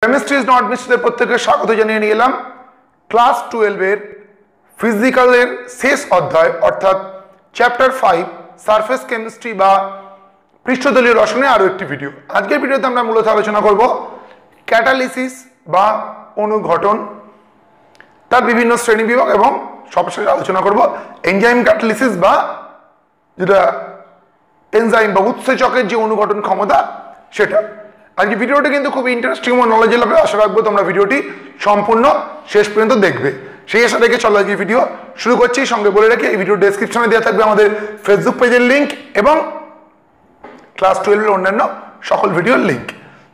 Chemistry is not মিস্ট্রিতে প্রত্যেককে স্বাগত জানিয়ে নিয়ে এলাম ক্লাস 12 এর ফিজিক্যালের শেষ অধ্যায় অর্থাৎ চ্যাপ্টার 5 সারফেস কেমিস্ট্রি বা পৃষ্ঠতলীয় রসায়নের আরো একটি ভিডিও। আজকের ভিডিওতে আমরা মূলত আলোচনা করব ক্যাটালিসিস বা অনুঘটন, তার বিভিন্ন শ্রেণী বিভাগ এবং সবশেষে আলোচনা করব এনজাইম ক্যাটালিসিস বা যেটা এনজাইম বা উৎসেচকের যে অনুঘটন ক্ষমতা সেটা। আজকে ভিডিওটি কিন্তু খুব ইন্টারেস্টিং এবং নলেজেবল হবে, আশা রাখবো তোমরা ভিডিওটি সম্পূর্ণ শেষ পর্যন্ত দেখবে। সেই আশা রেখে চলো আজকে ভিডিও শুরু করছি। সঙ্গে বলে রাখি এই ভিডিও ডেসক্রিপশনে দেওয়া থাকবে আমাদের ফেসবুক পেজের লিঙ্ক এবং ক্লাস 12 এর অন্যান্য সকল ভিডিওর লিঙ্ক।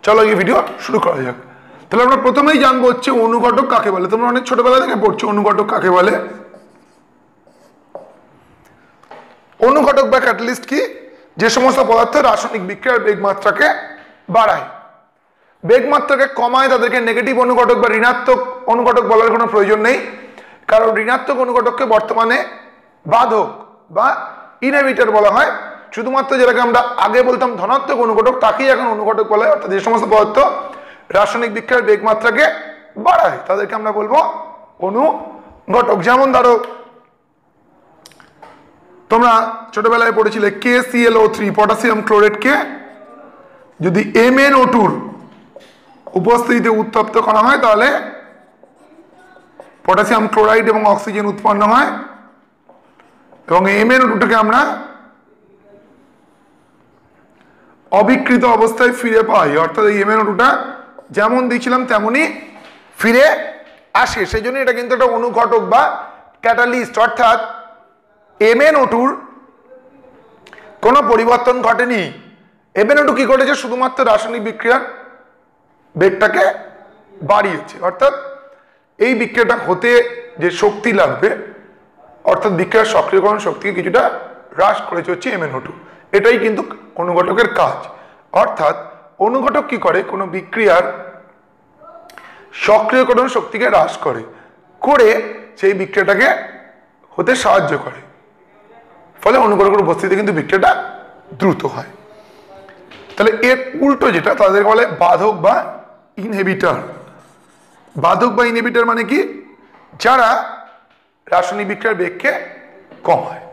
চলো এই ভিডিও শুরু করা যাক। তাহলে আমরা প্রথমেই জানবো হচ্ছে অনুঘটক কাকে বলে। তোমরা অনেক ছোটবেলা থেকে পড়ছো অনুঘটক কাকে বলে। অনুঘটক বা ক্যাটালিস্ট কি? যে সমস্ত পদার্থ রাসায়নিক বিক্রিয়ার বেগমাত্রাকে বাড়ায়, বেগমাত্রাকে কমায়, তাদেরকে নেগেটিভ অনুঘটক বা ঋণাত্মক অনুঘটক বলার কোনো প্রয়োজন নেই, কারণ ঋণাত্মক অনুঘটককে বর্তমানে বাধক বা ইনহিবিটর বলা হয়। শুধুমাত্র যেটাকে আমরা আগে বলতাম ধনাত্মক অনুঘটক তাকেই এখন অনুঘটক বলা হয়। অর্থাৎ যে সমস্ত পদার্থ রাসায়নিক বিক্রিয়ার বেগমাত্রাকে বাড়ায় তাদেরকে আমরা বলবো অনুঘটক। যেমন ধরো তোমরা ছোটবেলায় পড়েছিলে KClO3 পটাশিয়াম ক্লোরেটকে যদি MnO2 উপস্থিতিতে উত্তপ্ত করা হয় তাহলে পটাশিয়াম ক্লোরাইড এবং অক্সিজেন উৎপন্ন হয় এবং MnO2টাকে আমরা অবিকৃত অবস্থায় ফিরে পাই। অর্থাৎ এই MnO2টা যেমন দিয়েছিলাম তেমনই ফিরে আসে। সেই জন্য এটা কিন্তু একটা অনুঘটক বা ক্যাটালিস্ট। অর্থাৎ MnO2-র কোনো পরিবর্তন ঘটেনি। MnO2 কি ঘটেছে? শুধুমাত্র রাসায়নিক বিক্রিয়ার বেগটাকে বাড়িয়েছে। অর্থাৎ এই বিক্রিয়াটা হতে যে শক্তি লাগবে অর্থাৎ বিক্রিয়ার সক্রিয়করণ শক্তিকে কিছুটা হ্রাস করেছে হচ্ছে MnO2। এটাই কিন্তু অনুঘটকের কাজ। অর্থাৎ অনুঘটক কি করে? কোনো বিক্রিয়ার সক্রিয়করণ শক্তিকে হ্রাস করে করে সেই বিক্রিয়াটাকে হতে সাহায্য করে, ফলে অনুঘটকের উপস্থিতিতে কিন্তু বিক্রিয়াটা দ্রুত হয়। তাহলে এর উল্টো যেটা তাদের বলে বাধক বা ইনহিবিটর। বাধক বা ইনহিবিটর মানে কি? যারা রাসায়নিক বিক্রিয়ার বেগকে কমায়।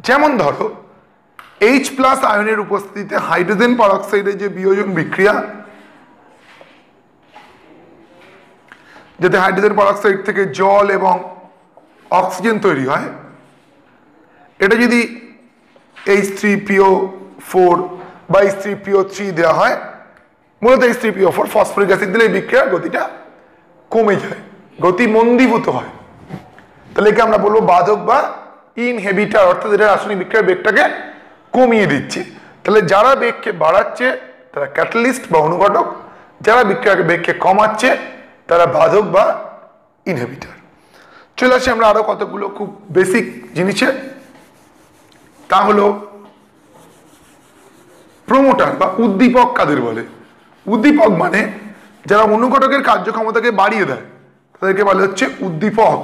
যেমন ধরো H+ আয়নের উপস্থিতিতে হাইড্রোজেন পারঅক্সাইডের যে বিয়োজন বিক্রিয়া, যাতে হাইড্রোজেন পারঅক্সাইড থেকে জল এবং অক্সিজেন তৈরি হয়, এটা যদি H3PO4 বা H3PO3 দেওয়া হয়, মূলত H3PO4 ফসফরিক অ্যাসিড দিলে এই বিক্রিয়ার গতিটা কমে যায়, গতি মন্দীভূত হয়। তাহলে একে আমরা বলবো বাধক বা ইনহিবিটর। অর্থাৎ এটা রাসায়নিক বিক্রিয়ার বেগটাকে কমিয়ে দিচ্ছে। তাহলে যারা বেগকে বাড়াচ্ছে তারা ক্যাটালিস্ট বা অনুঘটক, যারা বিক্রিয়ার বেগকে কমাচ্ছে তারা বাধক বা ইনহিবিটর। চলে আসি আমরা আরো কতগুলো খুব বেসিক জিনিসে। তা হলো প্রমোটার বা উদ্দীপক কাদের বলে? উদ্দীপক মানে যারা অনুঘটকের কার্যক্ষমতাকে বাড়িয়ে দেয় তাদেরকে বলে হচ্ছে উদ্দীপক।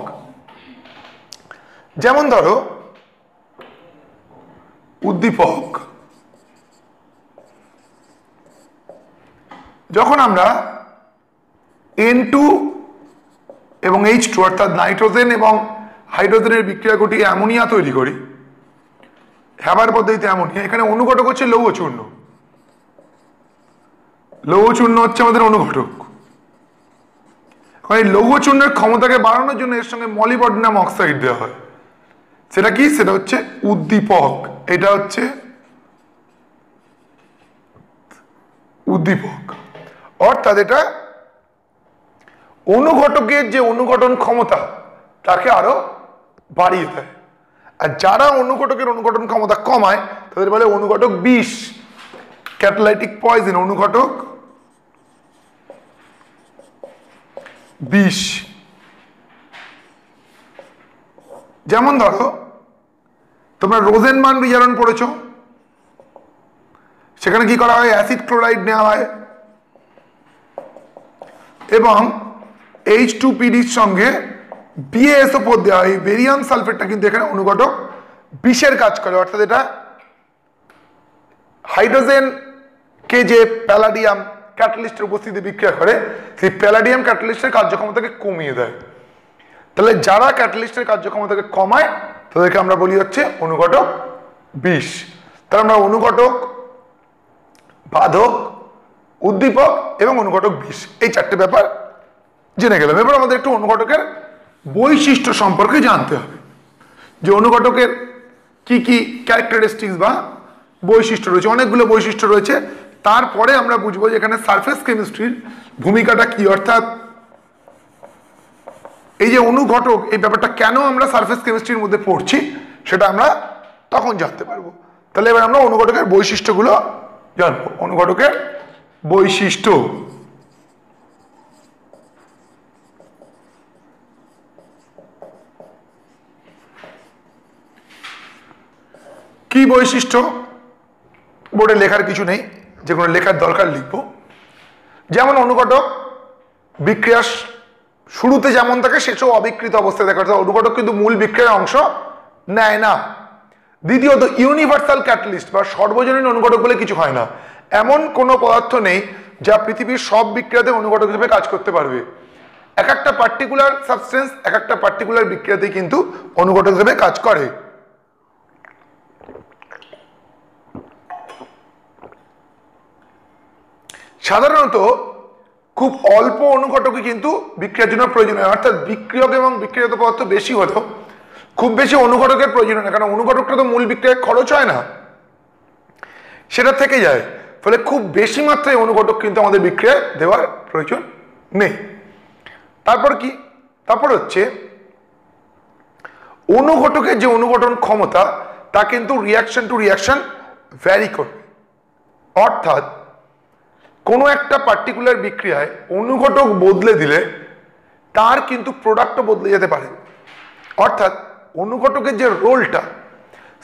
যেমন ধরো উদ্দীপক যখন আমরা N2 এবং H2 অর্থাৎ নাইট্রোজেন এবং হাইড্রোজেনের বিক্রিয়া ঘটিয়ে অ্যামোনিয়া তৈরি করি, হ্যাবার পদ্ধতিতে অ্যামোনিয়া, এখানে অনুঘটক হচ্ছে লৌহ চূর্ণ। লৌহ চূর্ণ হচ্ছে আমাদের অনুঘটক। এই লৌহ চূর্ণের ক্ষমতাকে বাড়ানোর জন্য এর সঙ্গে মলিবডেনাম অক্সাইড দেওয়া হয়। সেটা কি? সেটা হচ্ছে উদ্দীপক। এটা হচ্ছে উদ্দীপক। অর্থাৎ এটা অনুঘটকের যে অনুঘটন ক্ষমতা তাকে আরো বাড়িয়ে দেয়। আর যারা অনুঘটকের অনুঘটন ক্ষমতা কমায় তাদের বলে অনুঘটক বিষ, ক্যাটালাইটিক পয়জন, অনুঘটক বিষ। যেমন ধরো তোমরা রোজেনবার্গ বিজারণ পড়েছো, সেখানে কি করা হয়? অ্যাসিড ক্লোরাইড নেওয়া হয় এবং H2PD সঙ্গে BaSO4 দেওয়া হয়। বেরিয়াম সালফেটটা কিন্তু এখানে অনুঘটক বিষের কাজ করে। অর্থাৎ এটা হাইড্রোজেন কে যে প্যালাডিয়াম ক্যাটালিস্টের উপস্থিতি বিক্রিয়া করে, সেই প্যালাডিয়াম ক্যাটালিস্টের কার্যক্ষমতাকে কমিয়ে দেয়। তাহলে যারা ক্যাটালিস্টের কার্যক্ষমতাকে কমায় তাদেরকে আমরা বলি হচ্ছে অনুঘটক বিষ। তাহলে আমরা অনুঘটক, বাধক, উদ্দীপক এবং অনুঘটক বিষ এই চারটে ব্যাপার জেনে গেলাম। এবার আমাদের একটু অনুঘটকের বৈশিষ্ট্য সম্পর্কে জানতে হবে, যে অনুঘটকের কি কি ক্যারেক্টারিস্টিক্স বা বৈশিষ্ট্য রয়েছে। অনেকগুলো বৈশিষ্ট্য রয়েছে, তারপরে আমরা বুঝবো যে এখানে সারফেস কেমিস্ট্রির ভূমিকাটা কি, অর্থাৎ এই যে অনুঘটক এই ব্যাপারটা কেন আমরা সারফেস কেমিস্ট্রির মধ্যে পড়ছি সেটা আমরা তখন জানতে পারবো। তাহলে এবার আমরা অনুঘটকের বৈশিষ্ট্যগুলো জানবো। অনুঘটকের বৈশিষ্ট্য, কি বৈশিষ্ট্য বোর্ডে লেখার কিছু নেই, যে কোনো লেখার দরকার লিখবো। যেমন অনুঘটক বিক্রিয়া শুরুতে যেমন থাকে শেষেও অবিকৃত অবস্থায় থাকে, অর্থাৎ অনুঘটক কিন্তু মূল বিক্রিয়ার অংশ নেয় না। দ্বিতীয়ত ইউনিভার্সাল ক্যাটালিস্ট বা সর্বজনীন অনুঘটক বলে কিছু হয় না। এমন কোনো পদার্থ নেই যা পৃথিবীর সব বিক্রিয়াতে অনুঘটক হিসেবে কাজ করতে পারবে। এক একটা পার্টিকুলার সাবস্টেন্স এক একটা পার্টিকুলার বিক্রিয়াতে কিন্তু অনুঘটক হিসেবে কাজ করে। সাধারণত খুব অল্প অনুঘটকই কিন্তু বিক্রিয়ার জন্য প্রয়োজন হয়, অর্থাৎ বিক্রিয়ক এবং বিক্রিয়াত পদার্থ বেশি হলেও খুব বেশি অনুঘটকের প্রয়োজন হয় না, কারণ অনুঘটকটা তো মূল বিক্রিয়ায় খরচ হয় না, সেটা থেকে যায়। ফলে খুব বেশি মাত্রায় অনুঘটক কিন্তু আমাদের বিক্রিয়ায় দেওয়ার প্রয়োজন নেই। তারপর কি, তারপর হচ্ছে অনুঘটকের যে অনুঘটন ক্ষমতা তা কিন্তু রিয়াকশন টু রিয়াকশন ভ্যারি করবে, অর্থাৎ কোনো একটা পার্টিকুলার বিক্রিয়ায় অনুঘটক বদলে দিলে তার কিন্তু প্রোডাক্টও বদলে যেতে পারে। অর্থাৎ অনুঘটকের যে রোলটা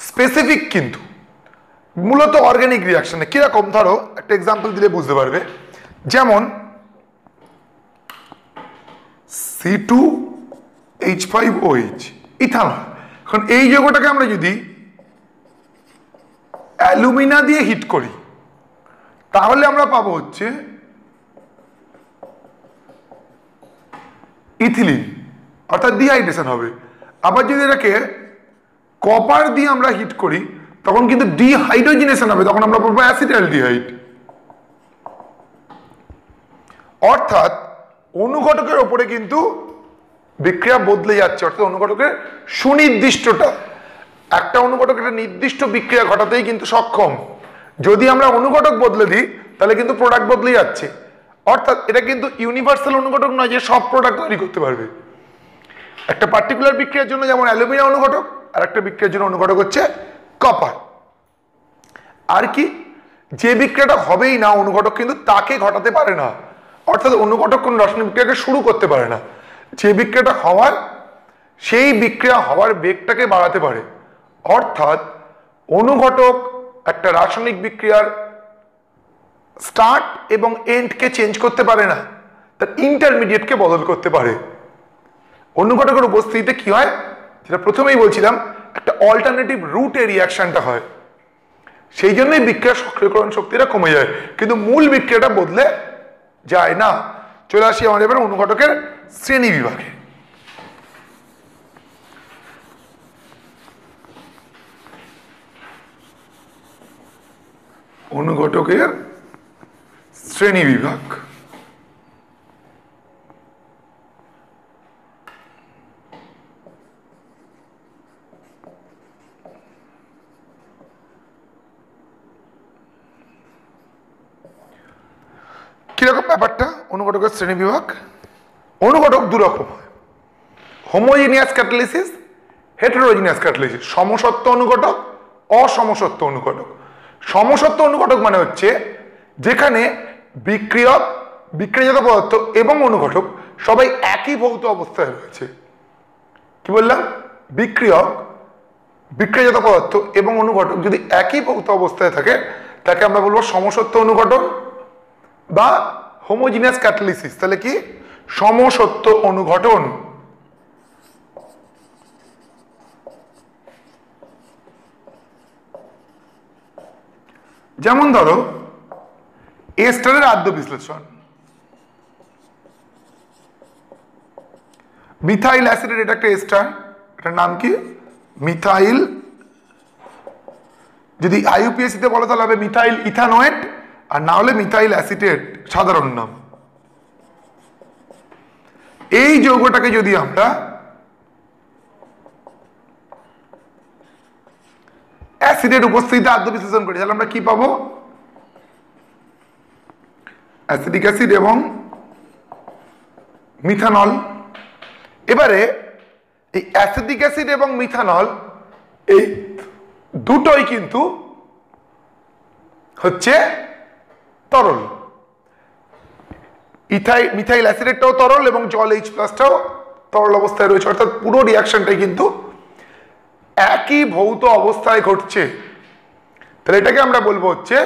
স্পেসিফিক, কিন্তু মূলত অর্গানিক রিয়াকশনে কিরকম, ধরো একটা এক্সাম্পল দিলে বুঝতে পারবে। যেমন C2H5OH ইথানল। এখন এই যৌগটাকে আমরা যদি অ্যালুমিনা দিয়ে হিট করি তাহলে আমরা পাবো হচ্ছে ইথিলিন, অর্থাৎ ডিহাইড্রেশন হবে। আবার যদি এটাকে কপার দিয়ে আমরা হিট করি তখন কিন্তু ডিহাইড্রোজেনেশন হবে, তখন আমরা পাবো অ্যাসিটালডিহাইড। অর্থাৎ অনুঘটকের ওপরে কিন্তু বিক্রিয়া বদলে যাচ্ছে, অর্থাৎ অনুঘটকের সুনির্দিষ্টতা, একটা অনুঘটক একটা নির্দিষ্ট বিক্রিয়া ঘটাতেই কিন্তু সক্ষম। যদি আমরা অনুঘটক বদলে দিই তাহলে কিন্তু প্রোডাক্ট বদলে যাচ্ছে। অর্থাৎ এটা কিন্তু ইউনিভার্সাল অনুঘটক নয় যে সব প্রোডাক্ট তৈরি করতে পারবে। একটা পার্টিকুলার বিক্রিয়ার জন্য যেমন অ্যালুমিনা অনুঘটক, আর একটা বিক্রিয়ার জন্য অনুঘটক হচ্ছে কপার। আর কি, যে বিক্রিয়াটা হবেই না অনুঘটক কিন্তু তাকে ঘটাতে পারে না, অর্থাৎ অনুঘটক কোন রাসায়নিক বিক্রিয়াকে শুরু করতে পারে না। যে বিক্রিয়াটা হওয়ার, সেই বিক্রিয়া হওয়ার বেগটাকে বাড়াতে পারে। অর্থাৎ অনুঘটক একটা রাসায়নিক বিক্রিয়ার স্টার্ট এবং এন্ডকে চেঞ্জ করতে পারে না, তার ইন্টারমিডিয়েটকে বদল করতে পারে। অনুঘটকের উপস্থিতিতে কি হয়, যেটা প্রথমেই বলছিলাম, একটা অল্টারনেটিভ রুটে রিয়াকশনটা হয়, সেই জন্যই বিক্রিয়ার সক্রিয়করণ শক্তিটা কমে যায়, কিন্তু মূল বিক্রিয়াটা বদলে যায় না। চলে আসি আমাদের এবার অনুঘটকের শ্রেণী বিভাগে। অনুঘটকের শ্রেণী বিভাগ। কিরকম ব্যাপারটা অনুঘটকের শ্রেণী বিভাগ? অনুঘটক দুরকম হয়, হোমোজিনিয়াস ক্যাটালিসিস, হেটেরোজিনিয়াস ক্যাটালিসিস। সমসত্ব অনুঘটক, অসমসত্ব অনুঘটক। সমসত্ব অনুঘটক মানে হচ্ছে যেখানে বিক্রিয়ক, বিক্রিয়াজাত পদার্থ এবং অনুঘটক সবাই একই ভৌত অবস্থায় রয়েছে। কি বললাম? বিক্রিয়ক, বিক্রিয়াজাত পদার্থ এবং অনুঘটক যদি একই ভৌত অবস্থায় থাকে তাকে আমরা বলবো সমসত্ব অনুঘটন বা হোমোজিনিয়াস ক্যাটালিসিস। তাহলে কি? সমসত্ব অনুঘটন। যেমন ধরো এস্টারের আদ্য বিশ্লেষণ। মিথাইল অ্যাসিডের এটা একটা এস্টার, এটার নাম কি মিথাইল, যদি আইইউপিএসি তে বলো তাহলে হবে মিথাইল ইথানোয়েট, আর না হলে মিথাইল অ্যাসিটেট সাধারণ নাম। এই যৌগটাকে যদি আমরা অ্যাসিডের উপস্থিতিতে আদ্য বিশ্লেষণ করি তাহলে আমরা কি পাবো? অ্যাসিডিক অ্যাসিড এবং মিথানল। এবারে এই অ্যাসিডিক অ্যাসিড এবং মিথানল এই দুটোই কিন্তু হচ্ছে তরল। মিথাইল অ্যাসিডেরটাও তরল এবং জল H+টাও তরল অবস্থায় রয়েছে, অর্থাৎ পুরো রিয়াকশনটাই কিন্তু একই ভৌত অবস্থায় ঘটছে। তাহলে এটাকে আমরা বলবো হচ্ছে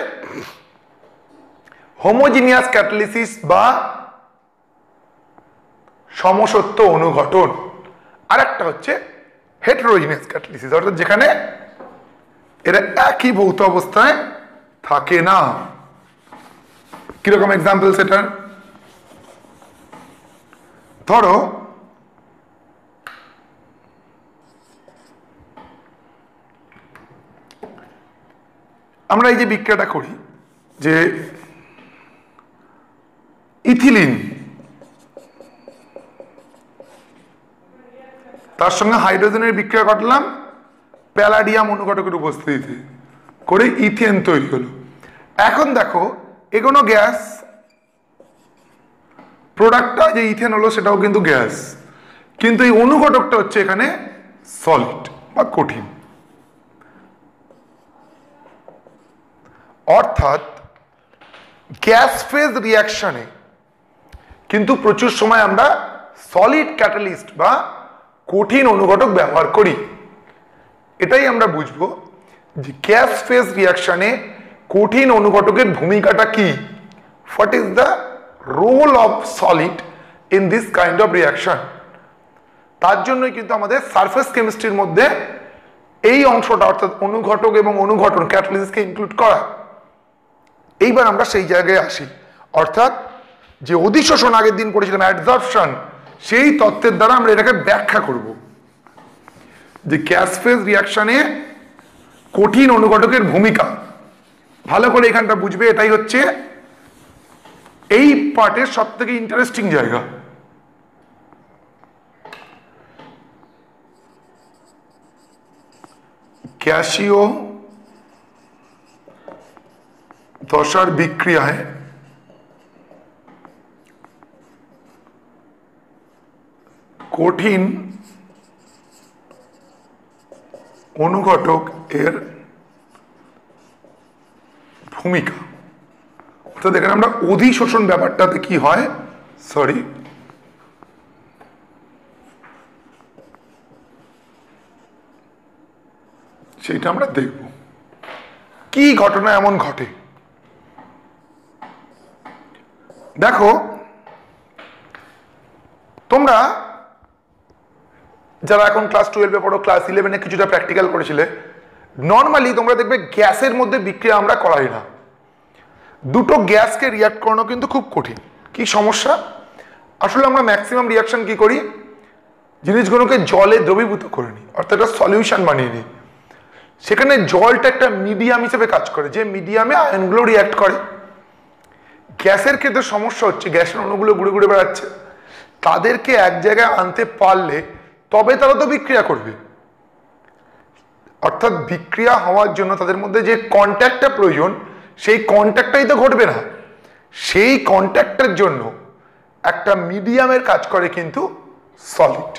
হোমোজিনিয়াস ক্যাটালিসিস বা সমসত্ব অনুঘটন। আর একটা হচ্ছে হেটেরোজিনিয়াস ক্যাটালিসিস, অর্থাৎ যেখানে এরা একই ভৌত অবস্থায় থাকে না। কিরকম এক্সাম্পল সেটার? ধরো আমরা এই যে বিক্রিয়াটা করি, যে ইথিলিন তার সঙ্গে হাইড্রোজেনের বিক্রিয়া ঘটালাম প্যালাডিয়াম অনুঘটকের উপস্থিতিতে, করে ইথেন তৈরি হলো। এখন দেখো এগোনো গ্যাস, প্রোডাক্টটা যে ইথেন হলো সেটাও কিন্তু গ্যাস, কিন্তু এই অনুঘটকটা হচ্ছে এখানে সলিড বা কঠিন। অর্থাৎ গ্যাস ফেজ রিয়াকশনে কিন্তু প্রচুর সময় আমরা সলিড ক্যাটালিস্ট বা কঠিন অনুঘটক ব্যবহার করি। এটাই আমরা বুঝবো যে গ্যাস ফেজ রিয়াকশনে কঠিন অনুঘটকের ভূমিকাটা কি, what is the role of solid in this kind of reaction. তার জন্যই কিন্তু আমাদের সারফেস কেমিস্ট্রির মধ্যে এই অংশটা, অর্থাৎ অনুঘটক এবং অনুঘটন ক্যাটালিসিসকে ইনক্লুড করা। এইবার আমরা সেই জায়গায় আসি, অর্থাৎ যে অধিশোষণ আগের দিন পড়েছিলাম অ্যাডজর্পশন, সেই তত্ত্বের দ্বারা আমরা এটাকে ব্যাখ্যা করব যে গ্যাস ফেজ রিয়াকশনে কঠিন অনুঘটকের ভূমিকা। ভালো করে এখানটা বুঝবে, এটাই হচ্ছে এই পার্টের সব থেকে ইন্টারেস্টিং জায়গা। গ্যাসীয় দশার বিক্রিয়ায় কঠিন অনুঘটক এর ভূমিকা। অর্থাৎ এখানে আমরা অধিশোষণ ব্যাপারটাতে কি হয়, সরি সেইটা আমরা দেখব, কি ঘটনা এমন ঘটে। দেখো তোমরা যারা এখন ক্লাস 12-এ পড়ো, ক্লাস 11-এ কিছুটা প্র্যাকটিক্যাল করেছিলে, নর্মালি তোমরা দেখবে গ্যাসের মধ্যে বিক্রিয়া আমরা করাই না। দুটো গ্যাসকে রিয়াক্ট করানো কিন্তু খুব কঠিন। কি সমস্যা? আসলে আমরা ম্যাক্সিমাম রিয়াকশন কি করি, জিনিসগুলোকে জলে দ্রবীভূত করে নিই, অর্থাৎ একটা সলিউশন বানিয়ে নিই। সেখানে জলটা একটা মিডিয়াম হিসেবে কাজ করে, যে মিডিয়ামে আয়নগুলো রিয়াক্ট করে। গ্যাসের ক্ষেত্রে সমস্যা হচ্ছে গ্যাসের অণুগুলো ঘুরে ঘুরে বেড়াচ্ছে, তাদেরকে এক জায়গায় আনতে পারলে তবে তারা তো বিক্রিয়া করবে। অর্থাৎ বিক্রিয়া হওয়ার জন্য তাদের মধ্যে যে কন্ট্যাক্টটা প্রয়োজন, সেই কন্ট্যাক্টটাই তো ঘটবে না। সেই কন্ট্যাক্টের জন্য একটা মিডিয়ামের কাজ করে কিন্তু সলিড।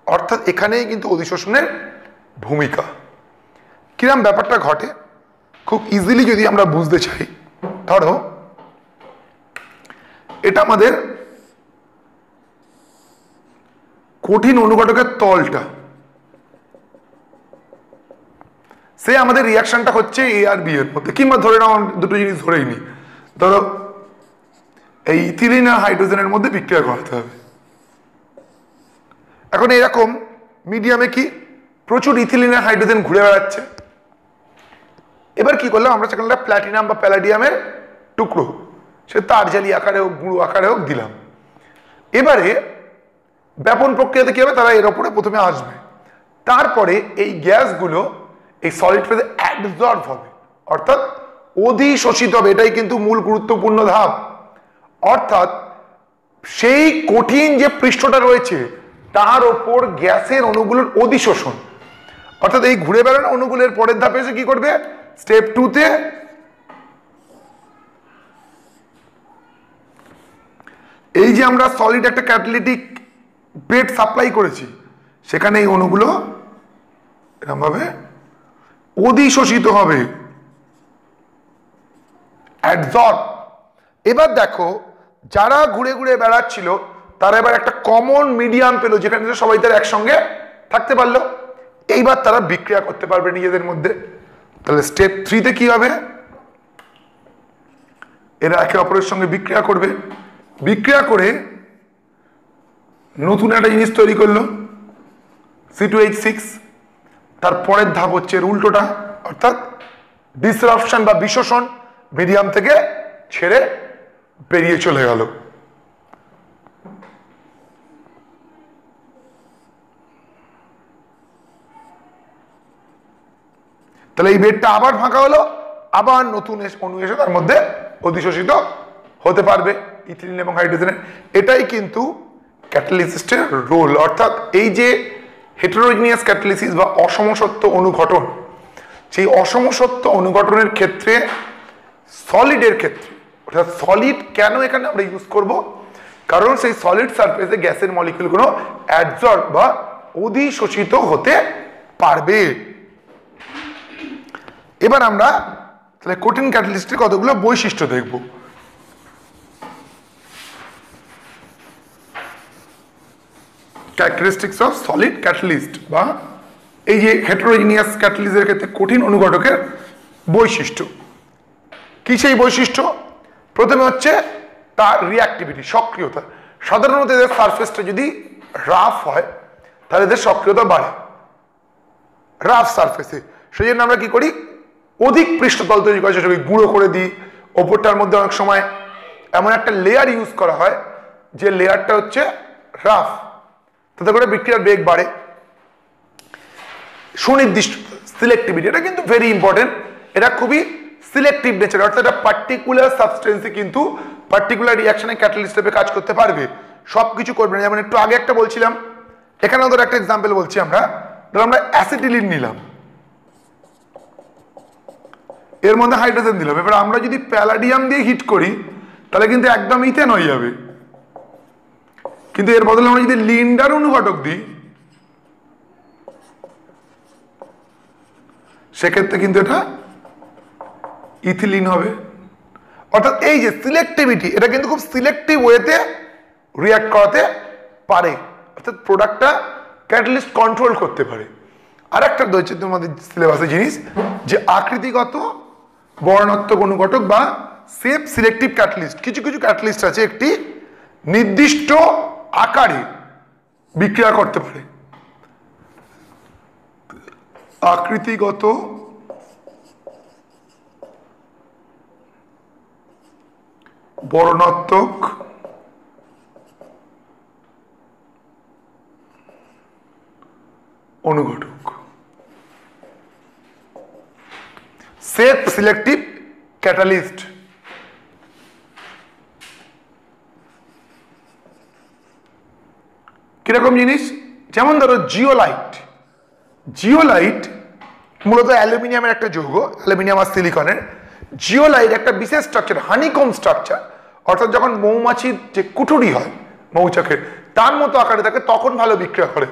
অর্থাৎ এখানেই কিন্তু অধিশোষণের ভূমিকা। কিরম ব্যাপারটা ঘটে খুব ইজিলি যদি আমরা বুঝতে চাই, ধরো এটা আমাদের কঠিন অনুঘটকের তলটা, সে আমাদের রিয়াকশনটা হচ্ছে এ আর বি এর মধ্যে, কিংবা ধরে নাও দুটো জিনিস ধরেই নি, ধরো এই ইথিলিন আর হাইড্রোজেনের মধ্যে বিক্রিয়া করাতে হবে। এখন এরকম মিডিয়ামে কি প্রচুর ইথিলিন আর হাইড্রোজেন ঘুরে বেড়াচ্ছে। এবার কি করলাম আমরা, সেখানে প্ল্যাটিনাম বা প্যালাডিয়ামের টুকরো সে তারজালি আকারে হোক গুঁড়ো আকারে হোক দিলাম। এবারে ব্যাপন প্রক্রিয়াতে কি হবে, তারা এর ওপরে প্রথমে আসবে, তারপরে এই গ্যাসগুলো এই সলিড ফেজে অ্যাবজর্ব হবে, অর্থাৎ অধিশোষিত হবে। এটাই কিন্তু মূল গুরুত্বপূর্ণ ধাপ। অর্থাৎ সেই কঠিন যে পৃষ্ঠটা রয়েছে তার ওপর গ্যাসের অণুগুলোর অধিশোষণ, অর্থাৎ এই ঘুরে বেড়ানো অণুগুলোর পরের ধাপে এসে কি করবে, স্টেপ 2 তে এই যে আমরা সলিড একটা ক্যাটালিটিক বেড সাপ্লাই করেছি, সেখানে এই অণুগুলো এরকম ভাবে অধিশোষিত হবে, অ্যাবজর্ব। এবার দেখো যারা ঘুরে ঘুরে বেড়াচ্ছিল তারা এবার একটা কমন মিডিয়াম পেলো, যেখানে সবাই তারা একসঙ্গে থাকতে পারলো। এইবার তারা বিক্রিয়া করতে পারবে নিজেদের মধ্যে। তাহলে স্টেপ 3 তে কি হবে, এরা একে অপরের সঙ্গে বিক্রিয়া করবে, বিক্রিয়া করে নতুন একটা জিনিস তৈরি করলো C2H6। তার পরের ধাপ হচ্ছে এর উল্টোটা, অর্থাৎ ডিসরাপশন বা বিশোষণ, মিডিয়াম থেকে ছেড়ে বেরিয়ে চলে গেল। তাহলে এই বেডটা আবার ফাঁকা হলো, আবার নতুন অণু এসে তার মধ্যে অধিশোষিত হতে পারবে ইথিলিন এবং হাইড্রোজেনের। এটাই কিন্তু ক্যাটালিসিস্টের রোল। অর্থাৎ এই যে হেটেরোজিনিয়াস ক্যাটালিসিস বা অসমসত্ব অনুঘটন, সেই অসমসত্ব অনুঘটনের ক্ষেত্রে সলিডের ক্ষেত্রে, অর্থাৎ সলিড কেন এখানে আমরা ইউজ করব, কারণ সেই সলিড সারফেসে গ্যাসের মলিকিউলগুলো অ্যাবজর্ব বা অধিশোষিত হতে পারবে। এবার আমরা তাহলে কঠিন ক্যাটালিস্টের কতগুলো বৈশিষ্ট্য দেখব। ক্যারেক্টারিস্টিক্স অফ সলিড ক্যাটালিস্ট বা এই যে হেটেরোজিনিয়াস ক্যাটালিস্টের ক্ষেত্রে কঠিন অনুঘটকের বৈশিষ্ট্য কি, সেই বৈশিষ্ট্য প্রথমে হচ্ছে তার রিঅ্যাক্টিভিটি, সক্রিয়তা। সাধারণত এদের সারফেসটা যদি রাফ হয় তাহলে এদের সক্রিয়তা বাড়ে রাফ সারফেসে। সেই জন্য আমরা কি করি, অধিক পৃষ্ঠতল তৈরি করার চেষ্টা করি, গুঁড়ো করে দিই। ওপরটার মধ্যে অনেক সময় এমন একটা লেয়ার ইউজ করা হয় যে লেয়ারটা হচ্ছে রাফ, তাতে করে বিক্রিয়ার বেগ বাড়ে। সুনির্দিষ্ট সিলেক্টিভিটি, এটা কিন্তু ভেরি ইম্পর্টেন্ট। এটা খুবই সিলেক্টিভ নেচার, অর্থাৎ এটা পার্টিকুলার সাবস্টেন্সে কিন্তু পার্টিকুলার রিয়াকশনে ক্যাটালিস্ট হিসেবে কাজ করতে পারবে, সবকিছু করবে না। যেমন একটু আগে একটা বলছিলাম, এখানে ধর একটা এক্সাম্পল বলছি, আমরা ধর আমরা অ্যাসিটিলিন নিলাম, এর মধ্যে হাইড্রোজেন দিলাম। এবার আমরা যদি প্যালাডিয়াম দিয়ে হিট করি তাহলে কিন্তু একদম ইথেন হয়ে যাবে, কিন্তু এর বদলে আমরা যদি লিন্ডার অনুঘটক দিই সেক্ষেত্রে কিন্তু এটা ইথিলিন হবে। অর্থাৎ এই যে সিলেক্টিভিটি, এটা কিন্তু খুব সিলেক্টিভ ওয়েতে রিয়াক্ট করাতে পারে, অর্থাৎ প্রোডাক্টটা ক্যাটালিস্ট কন্ট্রোল করতে পারে। আর একটা রয়েছে তোমাদের সিলেবাসে জিনিস, যে আকৃতিগত বর্ণাত্মক অনুঘটক বা সেফ সিলেক্টিভ ক্যাটালিস্ট। কিছু কিছু ক্যাটালিস্ট আছে একটি নির্দিষ্ট আকারে বিক্রিয়া করতে পারে। আকৃতিগত বর্ণাত্মক অনুঘটক, সেফ সিলেক্টিভ ক্যাটালিস্ট। কিরকম জিনিস, যেমন ধরো জিওলাইট। জিওলাইট মূলত অ্যালুমিনিয়ামের একটা যৌগ, অ্যালুমিনিয়াম আর সিলিকনের। জিওলাইট একটা বিশেষ স্ট্রাকচার, হানিকম স্ট্রাকচার, অর্থাৎ যখন মৌমাছির যে কুঠুরি হয় মৌচাকের তার মতো আকারে থাকে তখন ভালো বিক্রিয়া করে,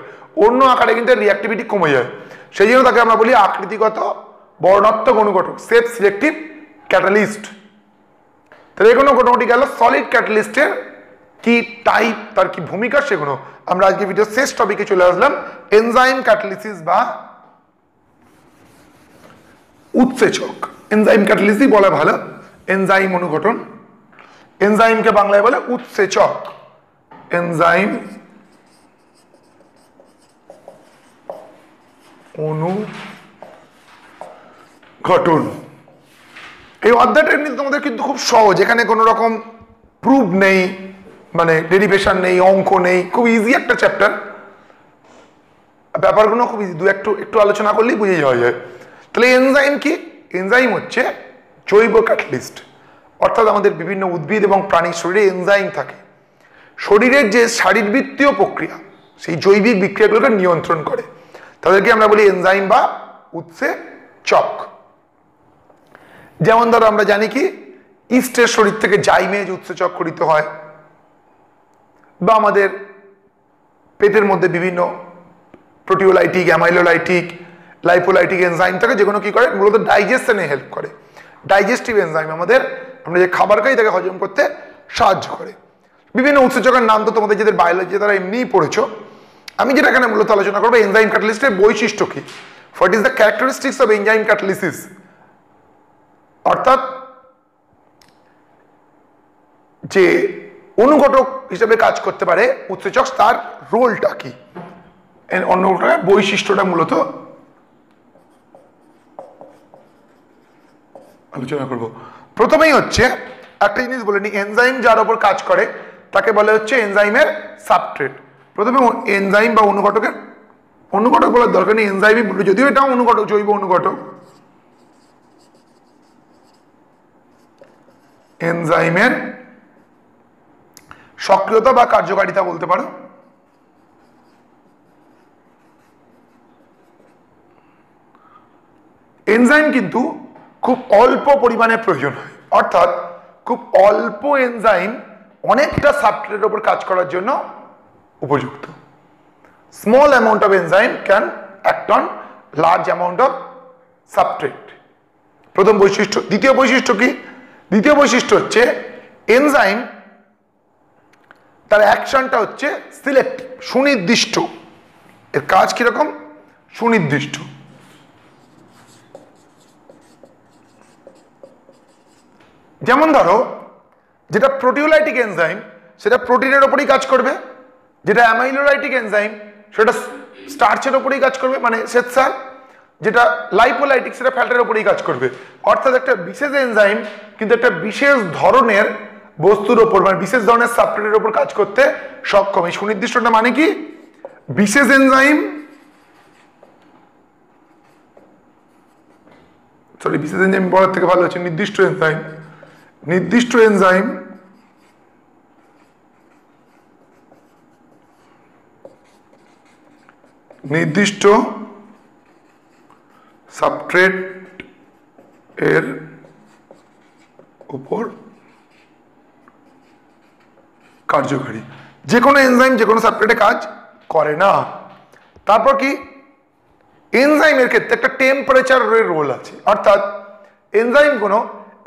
অন্য আকারে কিন্তু রিঅ্যাক্টিভিটি কমে যায়। সেই জন্য তাকে আমরা বলি আকৃতিগত বর্ণাত্মক অনুঘটক, সেফ সিলেক্টিভ ক্যাটালিস্ট। তাহলে এগুলো মোটামুটি গেল সলিড ক্যাটালিস্টের কি টাইপ, তার কি ভূমিকা, সেগুলো আমরা আজকে ভিডিও শেষ টপিকে চলে আসলাম, এনজাইম ক্যাটালিসিস বা উৎসেচক। এনজাইম ক্যাটালিসিস বলা ভালো, এনজাইম অনুঘটন, এনজাইমকে বাংলায় বলে উৎসেচক। এনজাইম অনুঘটন। এই অধ্যায়টা এমনি তোমাদের কিন্তু খুব সহজ, এখানে কোনো রকম প্রুফ নেই, মানে ডেরিভেশন নেই, অঙ্ক নেই, খুব ইজি একটা চ্যাপ্টার, ব্যাপারগুলো খুব ইজি, একটু আলোচনা করলেই বুঝে যাওয়া যায়। তাহলে এনজাইম কি? এনজাইম হচ্ছে জৈব ক্যাটালিস্ট, অর্থাৎ আমাদের বিভিন্ন উদ্ভিদ এবং প্রাণীর শরীরে এনজাইম থাকে, শরীরের যে শারীরবৃত্তীয় প্রক্রিয়া সেই জৈবিক বিক্রিয়াগুলোকে নিয়ন্ত্রণ করে, তাদেরকে আমরা বলি এনজাইম বা উৎসেচক। যেমন ধরো আমরা জানি কি ইস্টের শরীর থেকে জাইমেজ উৎসেচক করিত হয়, বা আমাদের পেটের মধ্যে বিভিন্ন প্রোটিওলাইটিক, অ্যামাইলোলাইটিক, লাইপোলাইটিক এনজাইম থাকে, যেগুলো কি করে মূলত ডাইজেশনে হেল্প করে। ডাইজেস্টিভ এনজাইম আমাদের, আমরা যে খাবার খাই তাকে হজম করতে সাহায্য করে। বিভিন্ন উৎসেচকের নাম তো তোমাদের যাদের বায়োলজি তারা এমনিই পড়েছো। আমি যেটা এখানে মূলত আলোচনা করবো এনজাইম ক্যাটালিস্টের বৈশিষ্ট্য কি, what is the characteristics of enzyme catalysis, অর্থাৎ যে অনুঘটক হিসেবে কাজ করতে পারে উৎসেচক, তার রোলটা কি, অন্যটার বৈশিষ্ট্যটা মূলত আলোচনা করব। প্রথমেই হচ্ছে একটা জিনিস বলে নি, এনজাইম যার উপর কাজ করে তাকে বলে হচ্ছে এনজাইমের সাবস্ট্রেট। প্রথমে এনজাইম বা অনুঘটকের, অনুঘটক বলার দরকার নেই, এনজাইমই বলবে, যদিও এটা অনুঘটক, জৈব অনুঘটক। এনজাইমের সক্রিয়তা বা কার্যকারিতা বলতে পারো। এনজাইম কিন্তু খুব অল্প পরিমাণে প্রয়োজন হয়, অর্থাৎ খুব অল্প এনজাইম অনেকটা সাবস্ট্রেটের উপর কাজ করার জন্য উপযুক্ত। Small amount of enzyme can act on large amount of substrate. প্রথম বৈশিষ্ট্য। দ্বিতীয় বৈশিষ্ট্য কি? দ্বিতীয় বৈশিষ্ট্য হচ্ছে এনজাইম তার অ্যাকশনটা হচ্ছে সিলেক্টিভ, সুনির্দিষ্ট। এর কাজ কিরকম? সুনির্দিষ্ট। যেমন ধরো যেটা প্রোটিওলাইটিক এনজাইম সেটা প্রোটিনের ওপরেই কাজ করবে, যেটা অ্যামাইলোলাইটিক এনজাইম সেটা স্টার্চের ওপরেই কাজ করবে, মানে শ্বেতসার, যেটা লাইপোলাইটিক সেটা ফ্যাটের ওপরেই কাজ করবে। অর্থাৎ একটা বিশেষ এনজাইম কিন্তু একটা বিশেষ ধরনের বস্তুর ওপর, মানে বিশেষ ধরনের সাবস্ট্রেটের ওপর কাজ করতে সক্ষম। এই সুনির্দিষ্টটা মানে কি? বিশেষ এনজাইম, বিশেষ এনজাইম বলার থেকে ভালো হচ্ছে নির্দিষ্ট এনজাইম। নির্দিষ্ট এনজাইম নির্দিষ্ট সাবস্ট্রেট এর উপর কার্যকারী। যে কোনো এনজাইম যে কোনো সাবস্ট্রেটে কাজ করে না। তারপর কি? এনজাইমের ক্ষেত্রে একটা টেম্পারেচারের রোল আছে, অর্থাৎ এনজাইম কোনো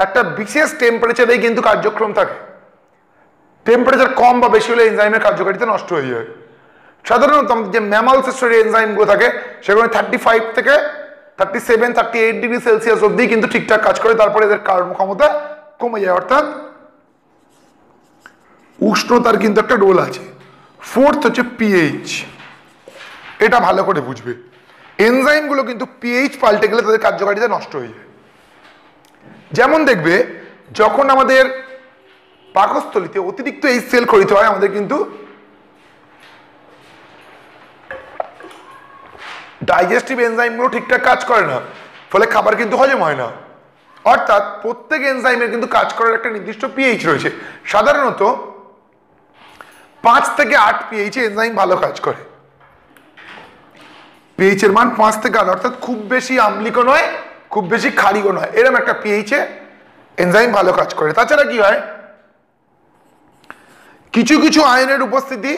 একটা বিশেষ টেম্পারেচারেই কিন্তু কার্যক্রম থাকে। টেম্পারেচার কম বা বেশি হলে এনজাইমের কার্যকারিতা নষ্ট হয়ে যায়। সাধারণত যে ম্যামালসের শরীরে এনজাইমগুলো থাকে সেগুলো 35 থেকে 37, 38 ডিগ্রি সেলসিয়াস অবধি কিন্তু ঠিকঠাক কাজ করে, তারপরে এদের কর্মক্ষমতা কমে যায়, অর্থাৎ উষ্ণতার কিন্তু একটা রোল আছে। ফোর্থ হচ্ছে পিএইচ। এটা ভালো করে বুঝবে, এনজাইমগুলো কিন্তু পিএইচ পাল্টে গেলে তাদের কার্যকারিতা নষ্ট হয়ে যায়। যেমন দেখবে যখন আমাদের পাকস্থলীতে অতিরিক্ত এই সেল খরিত হয়, আমাদের কিন্তু ডাইজেস্টিভ এনজাইমগুলো ঠিকঠাক কাজ করে না, ফলে খাবার কিন্তু হজম হয় না। অর্থাৎ প্রত্যেক এনজাইমের কিন্তু কাজ করার একটা নির্দিষ্ট পিএইচ রয়েছে। সাধারণত 5 থেকে 8 পিএইচে এনজাইম ভালো কাজ করে। পিএইচ এর মান 5 থেকে 8, অর্থাৎ খুব বেশি আম্লিকও নয়, খুব বেশি ক্ষারীয় নয়, এরকম একটা পিএইচে এনজাইম ভালো কাজ করে। তাছাড়া কি হয়, কিছু কিছু আয়নের উপস্থিতি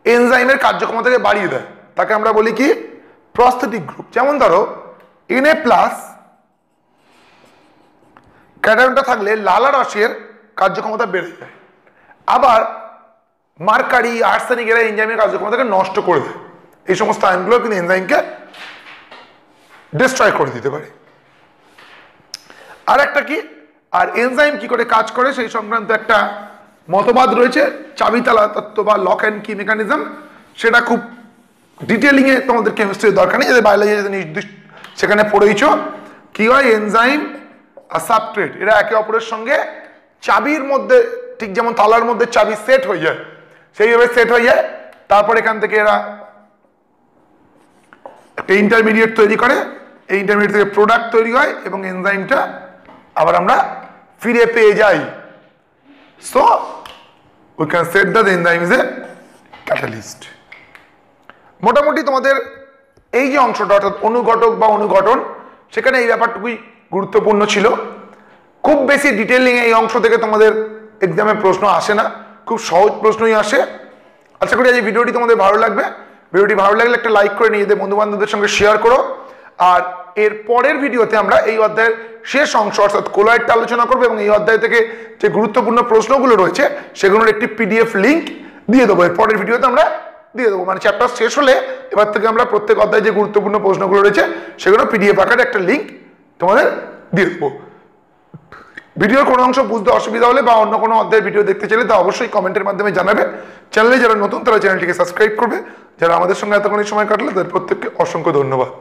এনজাইমের কার্যক্ষমতাকে বাড়িয়ে দেয়, তাকে আমরা বলি কি? Prosthetic group. যেমন ধরো Na+ ক্যাটায়নটা থাকলে লালারসের কার্যক্ষমতা বেড়ে যায়, আবার মার্কারি, আর্সেনিক এরা এনজাইমের কার্যক্ষমতাকে নষ্ট করে দেয়। এই সমস্ত আয়নগুলো কিন্তু এনজাইমকে ডিস্ট্রয় করে দিতে পারে। আর একটা কি, আর এনজাইম কি করে কাজ করে সেই সংক্রান্ত একটা মতবাদ রয়েছে, চাবিতালা তত্ত্ব বা লক অ্যান্ড কি মেকানিজম। সেটা খুব ডিটেলিং এ তোমাদের কেমিস্ট্রির দরকার নেই, যাদের বায়োলজি নির্দিষ্ট সেখানে পড়েইছো। কি হয়, এনজাইম আর সাবট্রেড, এরা একে অপরের সঙ্গে চাবির মধ্যে, ঠিক যেমন তালার মধ্যে চাবি সেট হয়ে যায় সেইভাবে সেট হয়ে যায়। তারপর এখান থেকে এরা একটা ইন্টারমিডিয়েট তৈরি করে, এই ইন্টারমিডিয়েট থেকে প্রোডাক্ট তৈরি হয় এবং এনজাইমটা আবার আমরা ফিরে পেয়ে যাই। So we can set the enzyme is a catalyst. মোটামুটি তোমাদের এই যে অংশটা অর্থাৎ অনুঘটক বা অনুঘটন, সেখানে এই ব্যাপারটুকুই গুরুত্বপূর্ণ ছিল। খুব বেশি ডিটেলিং এই অংশ থেকে তোমাদের এক্সামে প্রশ্ন আসে না, খুব সহজ প্রশ্নই আসে। আশা করি এই ভিডিওটি তোমাদের ভালো লাগবে। ভিডিওটি ভালো লাগলে একটা লাইক করে নিজেদের বন্ধু বান্ধবদের সঙ্গে শেয়ার করো। আর এর পরের ভিডিওতে আমরা এই অধ্যায়ের শেষ অংশ অর্থাৎ কোলয়েডটা আলোচনা করবো এবং এই অধ্যায় থেকে যে গুরুত্বপূর্ণ প্রশ্নগুলো রয়েছে সেগুলোর একটি পিডিএফ লিঙ্ক দিয়ে দেবো। এর পরের ভিডিওতে আমরা দিয়ে দেবো, মানে চ্যাপ্টার শেষ হলে এবার থেকে আমরা প্রত্যেক অধ্যায়ে যে গুরুত্বপূর্ণ প্রশ্নগুলো রয়েছে সেগুলো পিডিএফ আকারে একটা লিঙ্ক তোমাদের দিয়ে দেবো। ভিডিওর কোনো অংশ বুঝতে অসুবিধা হলে বা অন্য কোনো অধ্যায়ের ভিডিও দেখতে চাইলে তা অবশ্যই কমেন্টের মাধ্যমে জানাবে। চ্যানেলে যারা নতুন তারা চ্যানেলটিকে সাবস্ক্রাইব করবে। যারা আমাদের সঙ্গে এতক্ষণ সময় কাটলে তাদের প্রত্যেককে অসংখ্য ধন্যবাদ।